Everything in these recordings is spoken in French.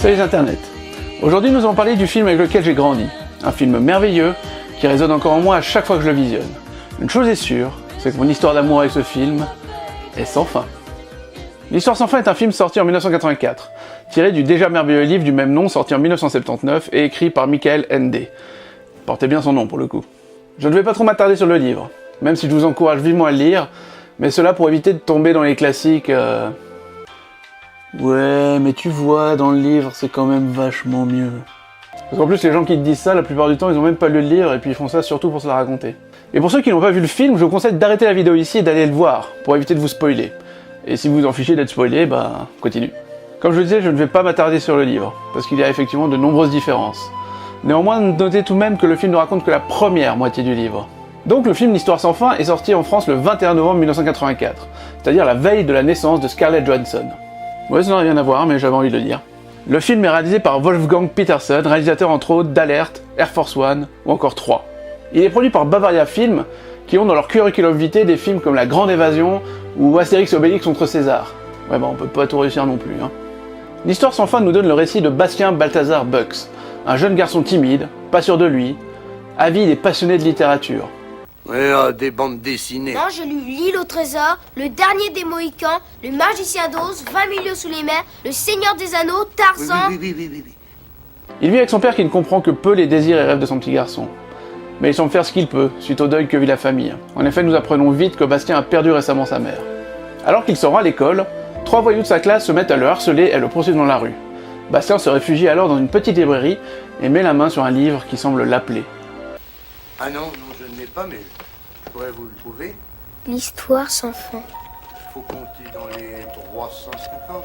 Salut Internet. Aujourd'hui nous allons parler du film avec lequel j'ai grandi. Un film merveilleux qui résonne encore en moi à chaque fois que je le visionne. Une chose est sûre, c'est que mon histoire d'amour avec ce film est sans fin. L'Histoire sans fin est un film sorti en 1984, tiré du déjà merveilleux livre du même nom sorti en 1979 et écrit par Michael Ende. Portez bien son nom pour le coup. Je ne vais pas trop m'attarder sur le livre, même si je vous encourage vivement à le lire, mais cela pour éviter de tomber dans les classiques ouais, mais tu vois, dans le livre, c'est quand même vachement mieux. Parce qu'en plus, les gens qui te disent ça, la plupart du temps, ils ont même pas lu le livre, et puis ils font ça surtout pour se la raconter. Et pour ceux qui n'ont pas vu le film, je vous conseille d'arrêter la vidéo ici et d'aller le voir, pour éviter de vous spoiler. Et si vous en fichez d'être spoilé, bah, continue. Comme je le disais, je ne vais pas m'attarder sur le livre, parce qu'il y a effectivement de nombreuses différences. Néanmoins, notez tout de même que le film ne raconte que la première moitié du livre. Donc le film L'Histoire sans fin est sorti en France le 21 novembre 1984, c'est-à-dire la veille de la naissance de Scarlett Johansson. Ouais, ça n'a rien à voir, mais j'avais envie de le dire. Le film est réalisé par Wolfgang Petersen, réalisateur entre autres d'Alert, Air Force One ou encore 3. Il est produit par Bavaria Film, qui ont dans leur curriculum vitae des films comme La Grande Évasion ou Astérix et Obélix contre César. Ouais, bah on peut pas tout réussir non plus, hein. L'Histoire sans fin nous donne le récit de Bastien Balthazar Bucks, un jeune garçon timide, pas sûr de lui, avide et passionné de littérature. Ouais, des bandes dessinées. Non, j'ai lu L'île au trésor, Le dernier des Mohicans, Le magicien d'Oz, 20 milieux sous les mers, Le Seigneur des Anneaux, Tarzan... Oui. Il vit avec son père qui ne comprend que peu les désirs et rêves de son petit garçon. Mais il semble faire ce qu'il peut, suite au deuil que vit la famille. En effet, nous apprenons vite que Bastien a perdu récemment sa mère. Alors qu'il se rend à l'école, 3 voyous de sa classe se mettent à le harceler et le poursuivent dans la rue. Bastien se réfugie alors dans une petite librairie et met la main sur un livre qui semble l'appeler. Ah non, je ne l'ai pas, mais je pourrais vous le trouver. L'Histoire sans fin. Faut compter dans les 350.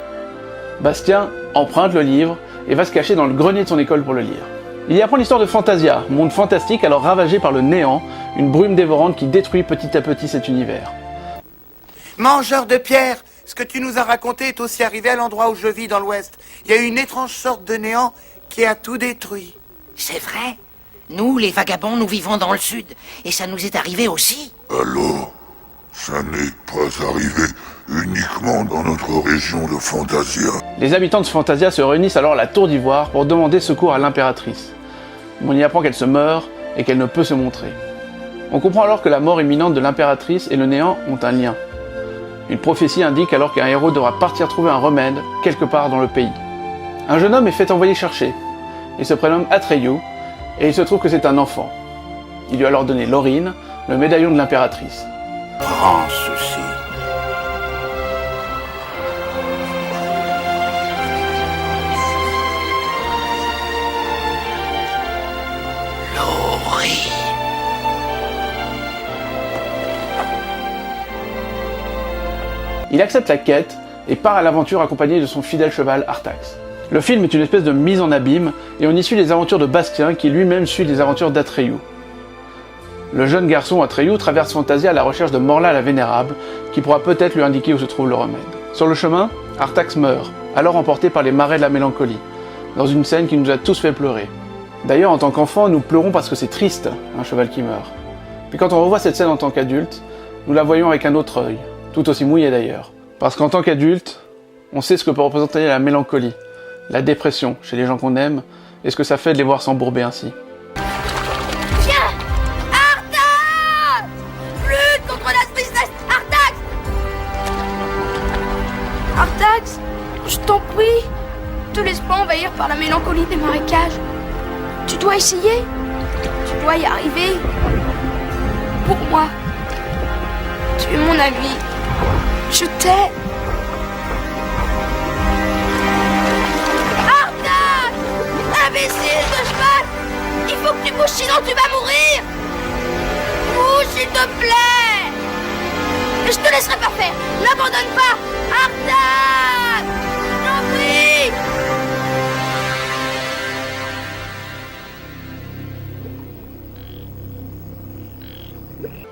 Bastien emprunte le livre et va se cacher dans le grenier de son école pour le lire. Il y apprend l'histoire de Fantasia, monde fantastique alors ravagé par le néant, une brume dévorante qui détruit petit à petit cet univers. Mangeur de pierre, ce que tu nous as raconté est aussi arrivé à l'endroit où je vis dans l'Ouest. Il y a une étrange sorte de néant qui a tout détruit. C'est vrai. Nous, les vagabonds, nous vivons dans le sud. Et ça nous est arrivé aussi. Alors, ça n'est pas arrivé uniquement dans notre région de Fantasia. Les habitants de Fantasia se réunissent alors à la Tour d'Ivoire pour demander secours à l'impératrice. On y apprend qu'elle se meurt et qu'elle ne peut se montrer. On comprend alors que la mort imminente de l'impératrice et le néant ont un lien. Une prophétie indique alors qu'un héros devra partir trouver un remède quelque part dans le pays. Un jeune homme est fait envoyer chercher. Il se prénomme Atreyu et il se trouve que c'est un enfant. Il lui a alors donné Laurine, le médaillon de l'impératrice. Grand souci. Laurie. Il accepte la quête et part à l'aventure accompagné de son fidèle cheval Artax. Le film est une espèce de mise en abîme et on y suit les aventures de Bastien qui lui-même suit les aventures d'Atreyu. Le jeune garçon Atreyu traverse Fantasia à la recherche de Morla la Vénérable qui pourra peut-être lui indiquer où se trouve le remède. Sur le chemin, Artax meurt, alors emporté par les marais de la mélancolie, dans une scène qui nous a tous fait pleurer. D'ailleurs, en tant qu'enfant, nous pleurons parce que c'est triste, un cheval qui meurt. Puis quand on revoit cette scène en tant qu'adulte, nous la voyons avec un autre œil, tout aussi mouillé d'ailleurs. Parce qu'en tant qu'adulte, on sait ce que peut représenter la mélancolie, la dépression chez les gens qu'on aime, et ce que ça fait de les voir s'embourber ainsi. Viens, Artax! Lutte contre la tristesse, Artax! Artax, je t'en prie, te laisse pas envahir par la mélancolie des marécages. Tu dois essayer, tu dois y arriver. Pour moi, tu es mon ami, je t'aime. Imbécile de cheval! Il faut que tu bouges, sinon tu vas mourir! Bouge, s'il te plaît! Je te laisserai pas faire! N'abandonne pas! Artax! J'en prie!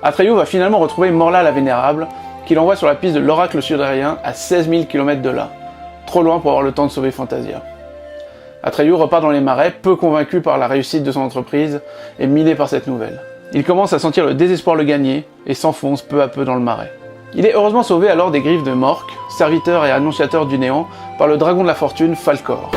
Atreyu va finalement retrouver Morla la Vénérable, qu'il envoie sur la piste de l'oracle sudérien à 16 000 km de là. Trop loin pour avoir le temps de sauver Fantasia. Atreyu repart dans les marais, peu convaincu par la réussite de son entreprise et miné par cette nouvelle. Il commence à sentir le désespoir le gagner et s'enfonce peu à peu dans le marais. Il est heureusement sauvé alors des griffes de Mork, serviteur et annonciateur du néant, par le dragon de la fortune Falkor.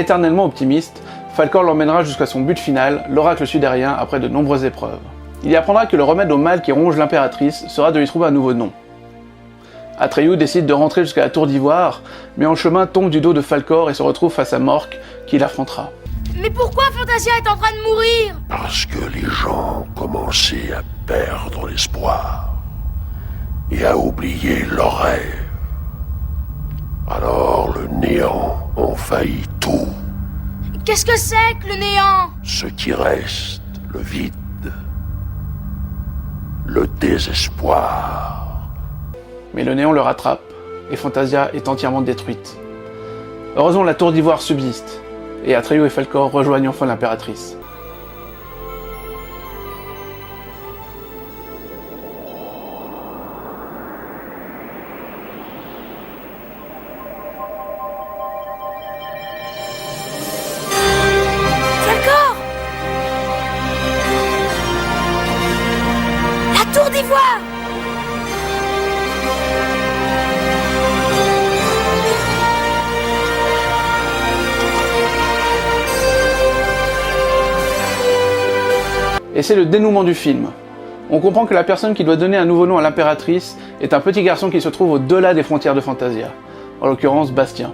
éternellement optimiste, Falkor l'emmènera jusqu'à son but final, l'oracle sudérien, après de nombreuses épreuves. Il y apprendra que le remède au mal qui ronge l'impératrice sera de lui trouver un nouveau nom. Atreyu décide de rentrer jusqu'à la Tour d'Ivoire, mais en chemin tombe du dos de Falkor et se retrouve face à Mork, qui l'affrontera. Mais pourquoi Fantasia est en train de mourir? Parce que les gens commençaient à perdre l'espoir et à oublier leurs rêves. Alors le néant envahit tout. Qu'est-ce que c'est que le néant? Ce qui reste, le vide, le désespoir. Mais le néant le rattrape, et Fantasia est entièrement détruite. Heureusement, la Tour d'Ivoire subsiste, et Atreyu et Falkor rejoignent enfin l'impératrice. Falkor! La Tour d'Ivoire! Et c'est le dénouement du film. On comprend que la personne qui doit donner un nouveau nom à l'impératrice est un petit garçon qui se trouve au-delà des frontières de Fantasia, en l'occurrence Bastien.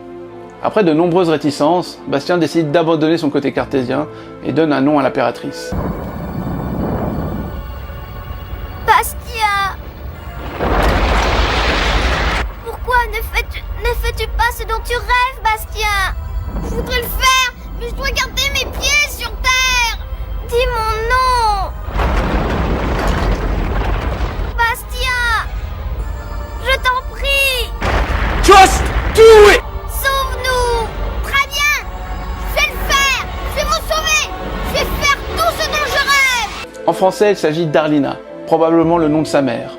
Après de nombreuses réticences, Bastien décide d'abandonner son côté cartésien et donne un nom à l'impératrice. Bastien! Pourquoi ne fais-tu pas ce dont tu rêves, Bastien? Je voudrais le faire, mais je dois garder mes pieds sur terre! Dis mon nom! Bastien! Je t'en prie! Just do it! Sauve-nous! Très bien! Je vais le faire! Je vais vous sauver! Je vais faire tout ce dont je rêve! En français, il s'agit d'Arlina, probablement le nom de sa mère.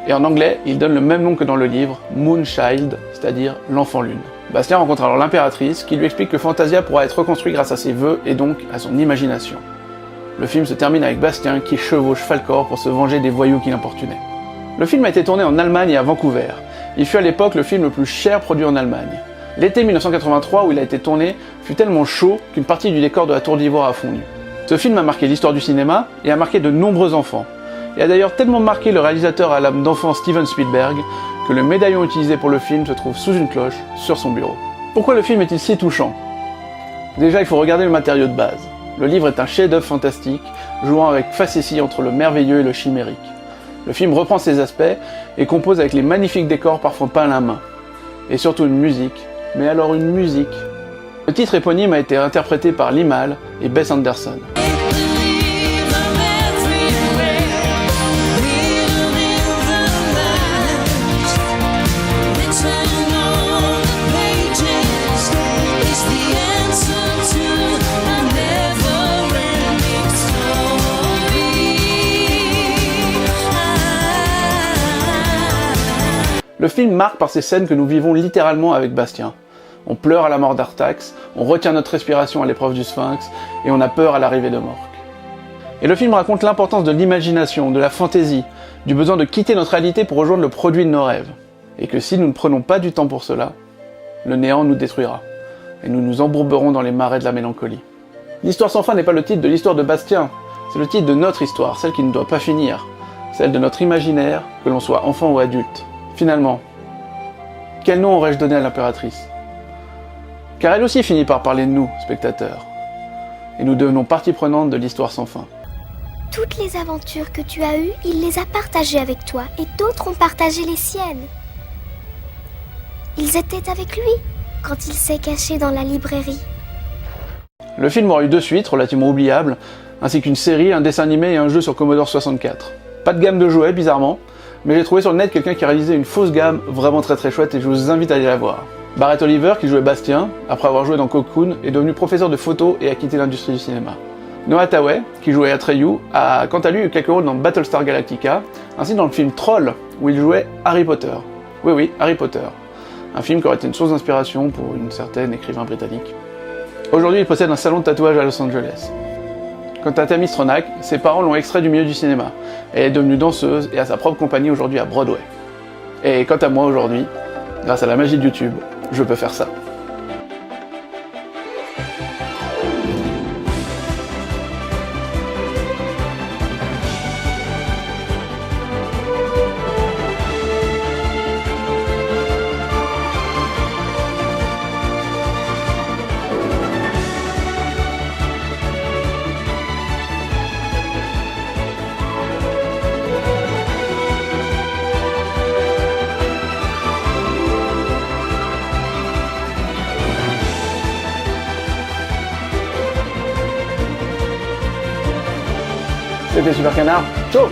Et en anglais, il donne le même nom que dans le livre, Moonchild, c'est-à-dire l'enfant lune. Bastien rencontre alors l'impératrice, qui lui explique que Fantasia pourra être reconstruit grâce à ses vœux et donc à son imagination. Le film se termine avec Bastien qui chevauche Falkor pour se venger des voyous qui l'importunaient. Le film a été tourné en Allemagne et à Vancouver. Il fut à l'époque le film le plus cher produit en Allemagne. L'été 1983 où il a été tourné fut tellement chaud qu'une partie du décor de la Tour d'Ivoire a fondu. Ce film a marqué l'histoire du cinéma et a marqué de nombreux enfants. Et a d'ailleurs tellement marqué le réalisateur à l'âme d'enfant Steven Spielberg que le médaillon utilisé pour le film se trouve sous une cloche sur son bureau. Pourquoi le film est-il si touchant? Déjà, il faut regarder le matériau de base. Le livre est un chef-d'œuvre fantastique, jouant avec facétie entre le merveilleux et le chimérique. Le film reprend ces aspects et compose avec les magnifiques décors parfois peints à la main. Et surtout une musique. Mais alors une musique. Le titre éponyme a été interprété par Limahl et Bess Anderson. Le film marque par ces scènes que nous vivons littéralement avec Bastien. On pleure à la mort d'Artax, on retient notre respiration à l'épreuve du Sphinx, et on a peur à l'arrivée de Mork. Et le film raconte l'importance de l'imagination, de la fantaisie, du besoin de quitter notre réalité pour rejoindre le produit de nos rêves. Et que si nous ne prenons pas du temps pour cela, le néant nous détruira, et nous nous embourberons dans les marais de la mélancolie. L'histoire sans fin n'est pas le titre de l'histoire de Bastien, c'est le titre de notre histoire, celle qui ne doit pas finir, celle de notre imaginaire, que l'on soit enfant ou adulte. Finalement, quel nom aurais-je donné à l'impératrice? Car elle aussi finit par parler de nous, spectateurs. Et nous devenons partie prenante de l'histoire sans fin. Toutes les aventures que tu as eues, il les a partagées avec toi et d'autres ont partagé les siennes. Ils étaient avec lui quand il s'est caché dans la librairie. Le film aura eu 2 suites relativement oubliables, ainsi qu'une série, un dessin animé et un jeu sur Commodore 64. Pas de gamme de jouets, bizarrement, mais j'ai trouvé sur le net quelqu'un qui a réalisé une fausse gamme vraiment très chouette et je vous invite à aller la voir. Barrett Oliver, qui jouait Bastien, après avoir joué dans Cocoon, est devenu professeur de photo et a quitté l'industrie du cinéma. Noah Tawey, qui jouait Atreyu, a quant à lui eu quelques rôles dans Battlestar Galactica, ainsi dans le film Troll, où il jouait Harry Potter. Oui, Harry Potter. Un film qui aurait été une source d'inspiration pour une certaine écrivain britannique. Aujourd'hui, il possède un salon de tatouage à Los Angeles. Quant à Tammy Stronach, ses parents l'ont extrait du milieu du cinéma. Elle est devenue danseuse et a sa propre compagnie aujourd'hui à Broadway. Et quant à moi aujourd'hui, grâce à la magie de YouTube, je peux faire ça. C'était Super Canard. Ciao.